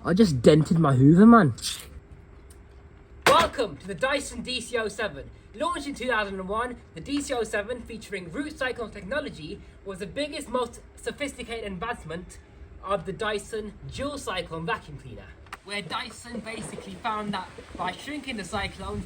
I just dented my Hoover, man. Welcome to the Dyson DC07. Launched in 2001, the DC07 featuring root cyclone technology was the biggest, most sophisticated advancement of the Dyson dual cyclone vacuum cleaner, where Dyson basically found that by shrinking the cyclone,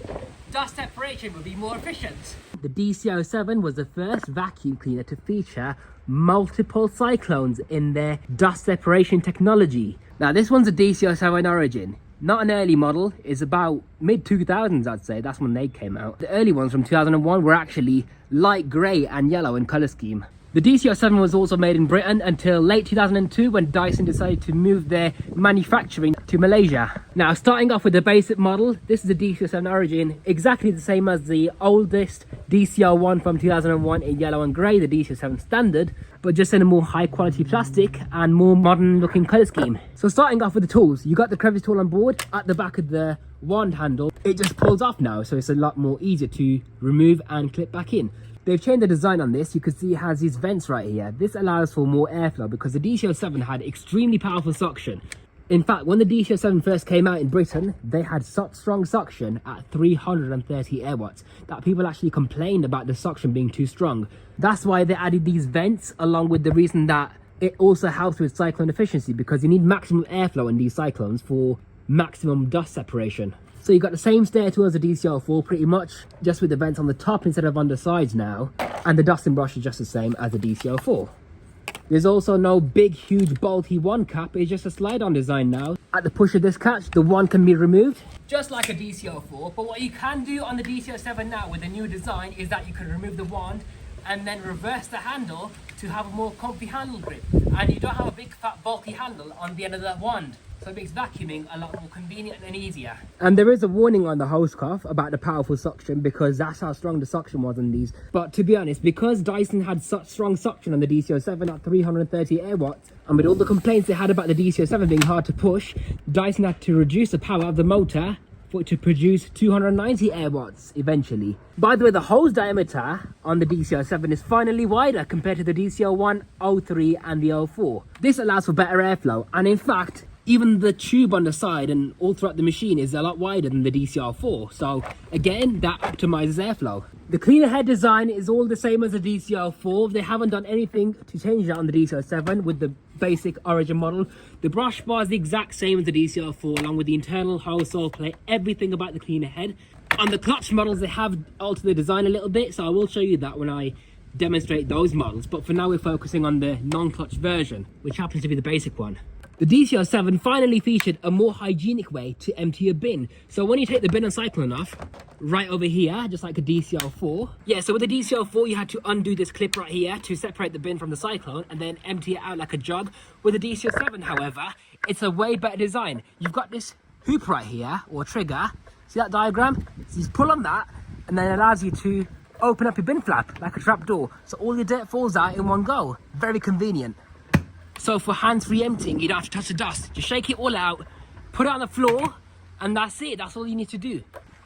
dust separation would be more efficient. The DC07 was the first vacuum cleaner to feature multiple cyclones in their dust separation technology. Now this one's a DC07 origin. Not an early model, it's about mid-2000s I'd say, that's when they came out. The early ones from 2001 were actually light grey and yellow in colour scheme. The DC07 was also made in Britain until late 2002 when Dyson decided to move their manufacturing to Malaysia. Now starting off with the basic model, this is the DC07 origin, exactly the same as the oldest DC01 from 2001 in yellow and grey, the DC07 standard, but just in a more high quality plastic and more modern looking colour scheme. So starting off with the tools, you got the crevice tool on board. At the back of the wand handle, it just pulls off now, so it's a lot more easier to remove and clip back in. They've changed the design on this. You can see it has these vents right here. This allows for more airflow because the DC07 had extremely powerful suction. In fact, when the DC07 first came out in Britain, they had such strong suction at 330 air watts that people actually complained about the suction being too strong. That's why they added these vents, along with the reason that it also helps with cyclone efficiency, because you need maximum airflow in these cyclones for maximum dust separation. So you've got the same stair tool as the DC04 pretty much, just with the vents on the top instead of on the sides now, and the dusting brush is just the same as the DC04. There's also no big huge bulky wand cap, it's just a slide-on design now. At the push of this catch, the wand can be removed, just like a DC04, but what you can do on the DC07 now with the new design is that you can remove the wand and then reverse the handle to have a more comfy handle grip, and you don't have a big fat bulky handle on the end of that wand. So it makes vacuuming a lot more convenient and easier. And there is a warning on the hose cuff about the powerful suction because that's how strong the suction was on these. But to be honest, because Dyson had such strong suction on the DC07 at 330 air watts, and with all the complaints they had about the DC07 being hard to push, Dyson had to reduce the power of the motor for it to produce 290 air watts eventually. By the way, the hose diameter on the DC07 is finally wider compared to the DC01, 03 and the 04. This allows for better airflow, and in fact, even the tube on the side and all throughout the machine is a lot wider than the DC04. So again, that optimizes airflow. The cleaner head design is all the same as the DC04. They haven't done anything to change that on the DC07 with the basic origin model. The brush bar is the exact same as the DC04, along with the internal hose saw plate, everything about the cleaner head. On the clutch models, they have altered the design a little bit, so I will show you that when I demonstrate those models. But for now, we're focusing on the non-clutch version, which happens to be the basic one. The DC07 finally featured a more hygienic way to empty your bin. So when you take the bin and cyclone off, right over here, just like a DC04. Yeah, so with the DC04, you had to undo this clip right here to separate the bin from the cyclone and then empty it out like a jug. With the DC07, however, it's a way better design. You've got this hoop right here, or trigger. See that diagram? So you pull on that, and then it allows you to open up your bin flap like a trap door. So all your dirt falls out in one go. Very convenient. So for hands-free emptying, you don't have to touch the dust. Just shake it all out, put it on the floor, and that's it. That's all you need to do.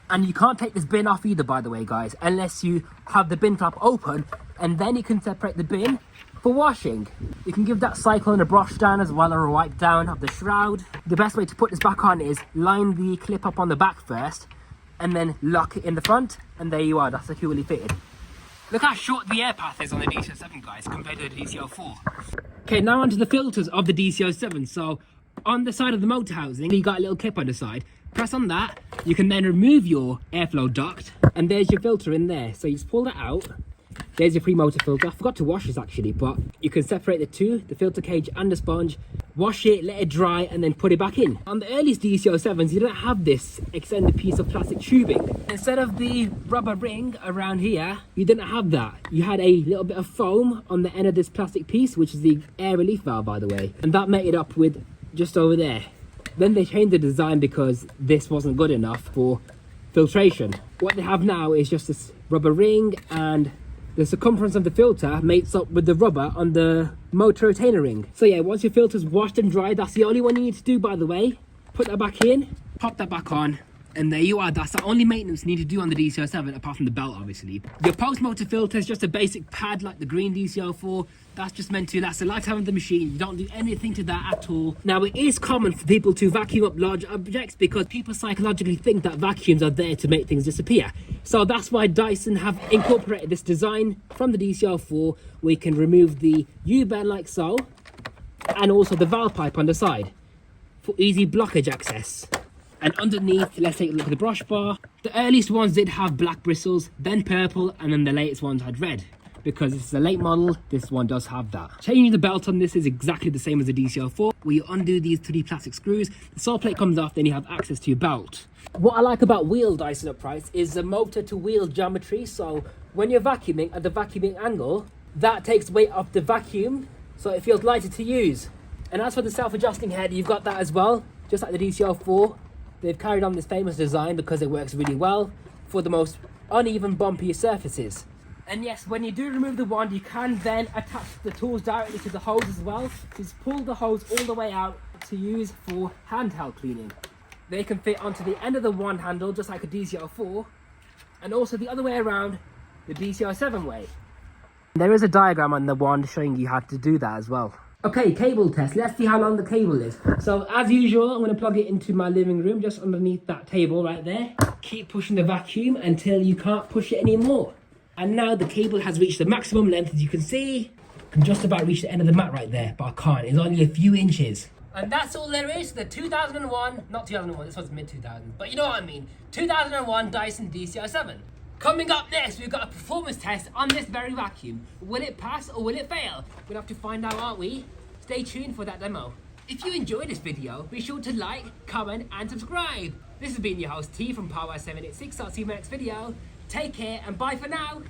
And you can't take this bin off either, by the way, guys, unless you have the bin flap open, and then you can separate the bin for washing. You can give that cyclone a brush down as well, or a wipe down of the shroud. The best way to put this back on is line the clip up on the back first, and then lock it in the front, and there you are. That's securely fitted. Look how short the air path is on the DC07, guys, compared to the DC04. Okay, now onto the filters of the DC07. So on the side of the motor housing, you got a little clip on the side. Press on that, you can then remove your airflow duct, and there's your filter in there. So you just pull that out. There's your free motor filter. I forgot to wash this actually, but you can separate the two, the filter cage and the sponge, wash it, let it dry, and then put it back in. On the earliest DC07s, you don't have this extended piece of plastic tubing. Instead of the rubber ring around here, you didn't have that. You had a little bit of foam on the end of this plastic piece, which is the air relief valve, by the way. And that made it up with just over there. Then they changed the design because this wasn't good enough for filtration. What they have now is just this rubber ring, and the circumference of the filter mates up with the rubber on the motor retainer ring. So yeah, once your filter's washed and dried, that's the only one you need to do, by the way. Put that back in, pop that back on, And there you are, that's the only maintenance you need to do on the DC07, apart from the belt, obviously. Your post-motor filter is just a basic pad like the green DC04. That's just meant to last the lifetime of the machine. You don't do anything to that at all. Now, it is common for people to vacuum up large objects because people psychologically think that vacuums are there to make things disappear. So that's why Dyson have incorporated this design from the DC04, where you can remove the U-bend like so, and also the valve pipe on the side for easy blockage access. And underneath, let's take a look at the brush bar. The earliest ones did have black bristles, then purple, and then the latest ones had red. Because this is a late model, this one does have that. Changing the belt on this is exactly the same as the DC04, where you undo these 3 plastic screws, the sole plate comes off, then you have access to your belt. What I like about wheel Dyson uprights is the motor to wheel geometry, so when you're vacuuming at the vacuuming angle, that takes weight off the vacuum, so it feels lighter to use. And as for the self-adjusting head, you've got that as well, just like the DC04. They've carried on this famous design because it works really well for the most uneven, bumpy surfaces. And yes, when you do remove the wand, you can then attach the tools directly to the hose as well. Just pull the hose all the way out to use for handheld cleaning. They can fit onto the end of the wand handle, just like a DC04, and also the other way around, the DC07 way. There is a diagram on the wand showing you how to do that as well. Okay, cable test. Let's see how long the cable is. So as usual, I'm going to plug it into my living room, just underneath that table right there. Keep pushing the vacuum until you can't push it anymore. And now the cable has reached the maximum length, as you can see. I can just about reach the end of the mat right there, but I can't. It's only a few inches. And that's all there is to the 2001, not 2001, this was mid-2000, but you know what I mean, 2001 Dyson DC07. Coming up next, we've got a performance test on this very vacuum. Will it pass or will it fail? We'll have to find out, aren't we? Stay tuned for that demo. If you enjoyed this video, be sure to like, comment and subscribe. This has been your host T from Power 786. I'll see you in my next video. Take care and bye for now.